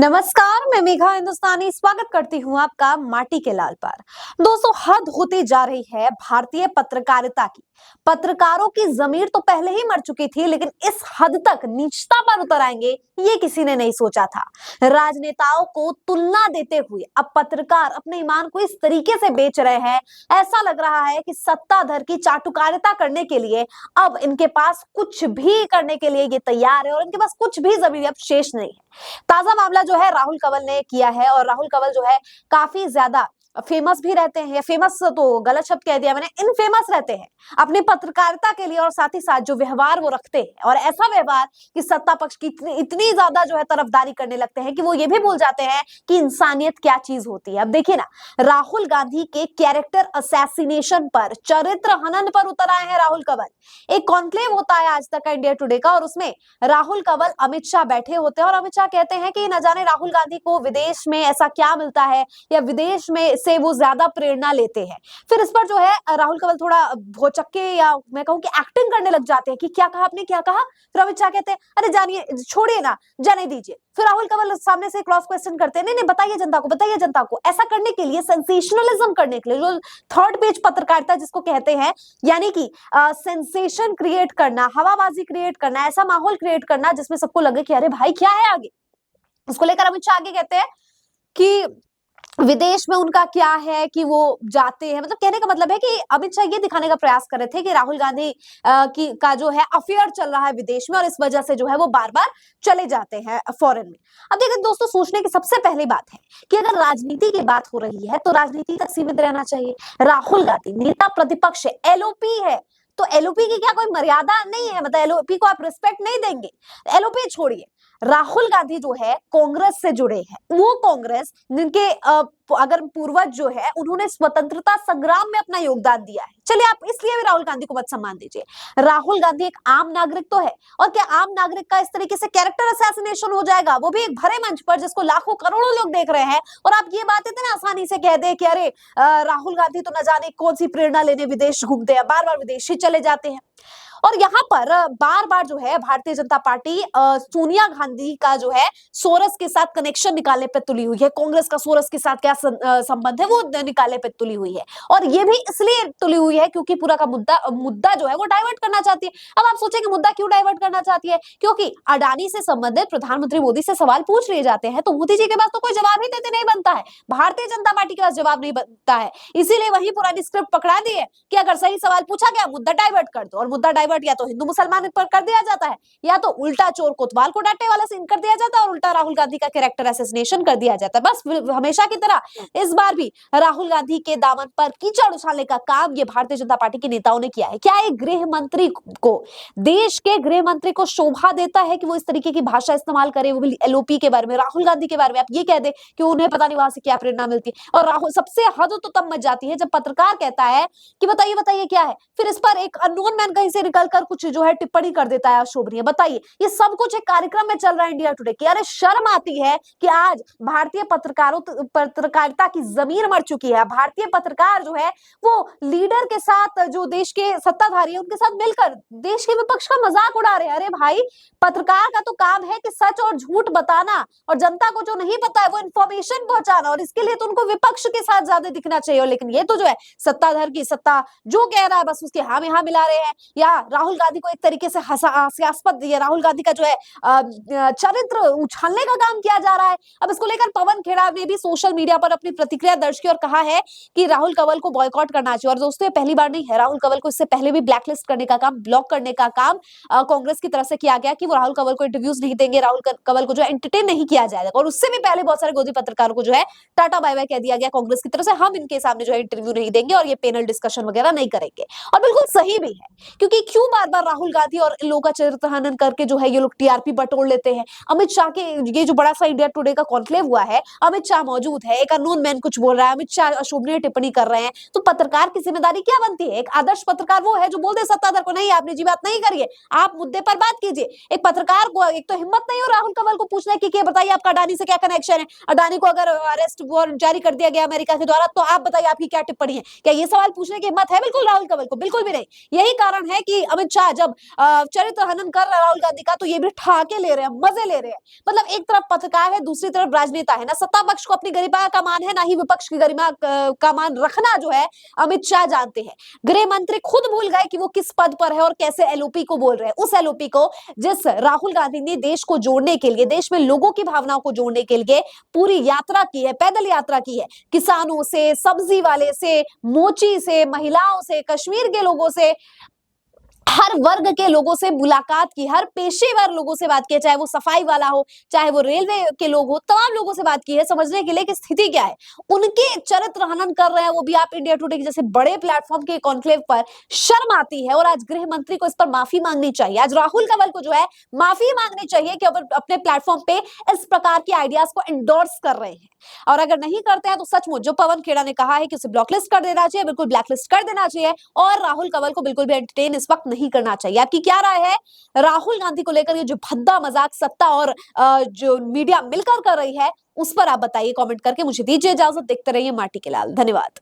नमस्कार, मैं मेघा हिंदुस्तानी स्वागत करती हूँ आपका माटी के लाल पर। दोस्तों, हद होती जा रही है भारतीय पत्रकारिता की। पत्रकारों की जमीर तो पहले ही मर चुकी थी, लेकिन इस हद तक नीचता पर उतर आएंगे ये किसी ने नहीं सोचा था। राजनेताओं को तुलना देते हुए अब पत्रकार अपने ईमान को इस तरीके से बेच रहे हैं, ऐसा लग रहा है कि सत्ताधर की चाटुकारिता करने के लिए अब इनके पास कुछ भी करने के लिए ये तैयार है और इनके पास कुछ भी जमीन अब शेष नहीं है। ताजा मामला जो है राहुल कंवल ने किया है, और राहुल कंवल जो है काफी ज्यादा फेमस भी रहते हैं। फेमस तो गलत शब्द कह दिया मैंने, इनफेमस रहते हैं अपनी पत्रकारिता के लिए, और साथ ही साथ जो व्यवहार वो रखते हैं, और ऐसा व्यवहार कि सत्ता पक्ष की इतनी ज्यादा जो है तरफदारी करने लगते हैं कि वो ये भी भूल जाते हैं कि इंसानियत क्या चीज होती है। अब देखिए ना, राहुल गांधी के कैरेक्टर असैसिनेशन पर, चरित्र हनन पर उतर आए हैं राहुल कंवल। एक कॉन्क्लेव होता है आज तक का इंडिया टुडे का, और उसमें राहुल कंवल अमित शाह बैठे होते हैं, और अमित शाह कहते हैं कि न जाने राहुल गांधी को विदेश में ऐसा क्या मिलता है या विदेश में से वो ज्यादा प्रेरणा लेते हैं। फिर इस पर जो है राहुल कंवल थोड़ा भौचक्के, या मैं कहूं कि एक्टिंग करने लग जाते हैं कि क्या कहा आपने, क्या कहा। फिर अमित शाह कहते हैं अरे जानिए, छोड़िए ना, जाने दीजिए। फिर राहुल कंवल सामने से क्रॉस क्वेश्चन करते हैं, नहीं नहीं बताइए जनता को, बताइए जनता को। ऐसा करने के लिए, सेंसेशनलिज्म करने के लिए, जो थर्ड पेज पत्रकारिता जिसको कहते हैं, यानी कि सेंसेशन क्रिएट करना, हवाबाजी क्रिएट करना, ऐसा माहौल क्रिएट करना जिसमें सबको लगे कि अरे भाई क्या है आगे, उसको लेकर अमित शाह आगे कहते हैं कि विदेश में उनका क्या है कि वो जाते हैं। मतलब कहने का मतलब है कि अमित शाह ये दिखाने का प्रयास कर रहे थे कि राहुल गांधी की का जो है अफेयर चल रहा है विदेश में, और इस वजह से जो है वो बार बार चले जाते हैं फॉरेन में। अब देखिए दोस्तों, सोचने की सबसे पहली बात है कि अगर राजनीति की बात हो रही है तो राजनीति तक सीमित रहना चाहिए। राहुल गांधी नेता प्रतिपक्ष है, एलओपी है, तो एलओपी की क्या कोई मर्यादा नहीं है? मतलब एलओपी को आप रिस्पेक्ट नहीं देंगे? एलओपी छोड़िए, राहुल गांधी जो है कांग्रेस से जुड़े हैं, वो कांग्रेस जिनके अगर पूर्वज जो है उन्होंने स्वतंत्रता संग्राम में अपना योगदान दिया है। चलिए, आप इसलिए भी राहुल गांधी को मत सम्मान दीजिए। राहुल गांधी एक आम नागरिक तो है, और क्या आम नागरिक का इस तरीके से कैरेक्टर असैसिनेशन हो जाएगा, वो भी एक भरे मंच पर जिसको लाखों करोड़ों लोग देख रहे हैं, और आप ये बात इतने आसानी से कह दे कि अरे राहुल गांधी तो न जाने कौन सी प्रेरणा लेने विदेश घूमते हैं, बार बार विदेश ही चले जाते हैं। और यहाँ पर बार बार जो है भारतीय जनता पार्टी सोनिया गांधी का जो है सोरस के साथ कनेक्शन निकालने पे तुली हुई है। कांग्रेस का सोरस के साथ क्या संबंध है वो निकालने पे तुली हुई है, और ये भी इसलिए तुली हुई है क्योंकि पूरा का मुद्दा जो है वो डाइवर्ट करना चाहती है। अब आप सोचेंगे मुद्दा क्यों डाइवर्ट करना चाहती है? क्योंकि अडानी से संबंधित प्रधानमंत्री मोदी से सवाल पूछ लिए जाते हैं तो मोदी जी के पास तो कोई जवाब ही देते नहीं बनता है, भारतीय जनता पार्टी के पास जवाब नहीं बनता है। इसीलिए वही पुरानी स्क्रिप्ट पकड़ा दी है कि अगर सही सवाल पूछा गया मुद्दा डाइवर्ट कर दो, और मुद्दा डाइवर्ट या तो हिंदू मुसलमान पर कर दिया जाता है, या तो उल्टा चोर कोतवाल को डांटे वाला सीन कर दिया जाता है, और उल्टा राहुल गांधी का कैरेक्टर असैसिनेशन कर दिया जाता है। बस हमेशा की तरह इस बार भी राहुल गांधी के दामन पर कीचड़ उछालने का काम ये भारतीय जनता पार्टी के नेताओं ने किया है। क्या एक गृह मंत्री को, देश के गृह मंत्री को शोभा देता है कि वो इस तरीके की भाषा इस्तेमाल करे, वो भी एलओपी के बारे में, राहुल गांधी के बारे में? आप ये कह दे कि उन्हें पता नहीं वहां से क्या प्रेरणा मिलती है। और राहुल, सबसे हद तो तब मच जाती है जब पत्रकार कहता है कि बताइए बताइए क्या है, फिर इस पर एक अननोन मैन कहीं से निकलकर कुछ जो है टिप्पणी कर देता है अशोभनीय। बताइए, ये सब कुछ एक कार्यक्रम में चल रहा है इंडिया टुडे की। अरे शर्म आती है कि आज भारतीय पत्रकारिता की जमीन मर चुकी है। भारतीय पत्रकार जो है वो लीडर के साथ, जो देश के सत्ताधारी है उनके साथ मिलकर देश के विपक्ष का मजाक उड़ा रहे हैं। अरे भाई, पत्रकार का तो काम है कि सच और झूठ बताना, और जनता को जो नहीं पता है वो इंफॉर्मेशन पहुंचाना, और इसके लिए तो उनको विपक्ष के साथ ज्यादा दिखना चाहिए। लेकिन ये तो जो है सत्ताधार की सत्ता जो कह रहा है बस उसके हाँ में हाँ मिला रहे हैं, या राहुल गांधी को एक तरीके से हास्यास्पद, या राहुल गांधी का जो है चरित्र उछालने का काम किया जा रहा है। अब इसको लेकर पवन खेड़ा ने भी सोशल मीडिया पर अपनी प्रतिक्रिया दर्ज की और कहा है कि राहुल कंवल को बॉयकॉट करना चाहिए। और दोस्तों, ये पहली बार नहीं है, राहुल कंवल को इससे पहले भी ब्लैकलिस्ट करने का काम, ब्लॉक करने का काम कांग्रेस की तरफ से किया गया कि वो राहुल कंवल को इंटरव्यूज नहीं देंगे, राहुल कंवल को जो एंटरटेन नहीं किया जाएगा। और उससे भी पहले बहुत सारे गोदी पत्रकारों को जो है टाटा बाय बाय कह दिया गया कांग्रेस की तरफ से, हम इनके सामने जो है इंटरव्यू नहीं देंगे और ये पैनल डिस्कशन वगैरह नहीं करेंगे। और बिल्कुल सही भी है, क्योंकि क्यों बार बार राहुल गांधी और इन लोगों का चरित्र हनन करके जो है ये लोग टीआरपी बटोर लेते हैं। अमित शाह के ये जो बड़ा सा इंडिया टुडे का कॉन्क्लेव हुआ है, अमित शाह मौजूद है, एक अननोन मैन कुछ बोल रहा है, अमित शाह अशोभनीय टिप्पणी कर रहे हैं, तो पत्रकार की जिम्मेदारी क्या बनती है? एक आदर्श पत्रकार वो है जो बोल दे सत्ताधार को, नहीं आपने जी बात नहीं करिए, आप मुद्दे पर बात कीजिए। एक पत्रकार को एक तो हिम्मत नहीं हो राहुल कंवल को पूछने की कि बताइए आपका अडानी से क्या कनेक्शन है, अडानी को अगर अरेस्ट वारंट जारी कर दिया गया अमेरिका के द्वारा तो आप बताइए आपकी क्या टिप्पणी है। क्या ये सवाल पूछने की हिम्मत है बिल्कुल राहुल कंवल को? बिल्कुल भी नहीं। यही कारण है कि अमित शाह जब चरित्र हनन कर रहे हैं राहुल गांधी का, तो ये भी ठहाके ले रहे हैं, मजे ले रहे हैं। मतलब एक तरफ पत्रकार है, दूसरी तरफ राजनेता है। ना सत्ता पक्ष को अपनी गरिमा का मान है, ना ही विपक्ष की गरिमा का मान रखना जो है अमित शाह जानते हैं। गृह मंत्री खुद भूल गए कि वो किस पद पर है और कैसे एलओपी को बोल रहे हैं, उस एलओपी को जिस राहुल गांधी ने देश को जोड़ने के लिए, देश में लोगों की भावनाओं को जोड़ने के लिए पूरी यात्रा की है, पैदल यात्रा की है। किसानों से, सब्जी वाले से, मोची से, महिलाओं से, कश्मीर के लोगों से, हर वर्ग के लोगों से मुलाकात की, हर पेशेवर लोगों से बात की, चाहे वो सफाई वाला हो, चाहे वो रेलवे के लोग हो, तमाम लोगों से बात की है समझने के लिए कि स्थिति क्या है। उनके चरित्र हनन कर रहे हैं, वो भी आप इंडिया टुडे के जैसे बड़े प्लेटफॉर्म के कॉन्क्लेव पर। शर्म आती है और आज गृह मंत्री को इस पर माफी मांगनी चाहिए। आज राहुल कंवल को जो है माफी मांगनी चाहिए कि अपने प्लेटफॉर्म पे इस प्रकार के आइडियाज को एंडोर्स कर रहे हैं। और अगर नहीं करते हैं तो सचमुच जो पवन खेड़ा ने कहा है कि उसे ब्लॉकलिस्ट कर देना चाहिए, बिल्कुल ब्लैकलिस्ट कर देना चाहिए और राहुल कंवल को बिल्कुल भी एंटरटेन इस वक्त नहीं करना चाहिए। आपकी क्या राय है राहुल गांधी को लेकर? ये जो भद्दा मजाक सत्ता और जो मीडिया मिलकर कर रही है, उस पर आप बताइए कमेंट करके। मुझे दीजिए इजाजत, देखते रहिए माटी के लाल। धन्यवाद।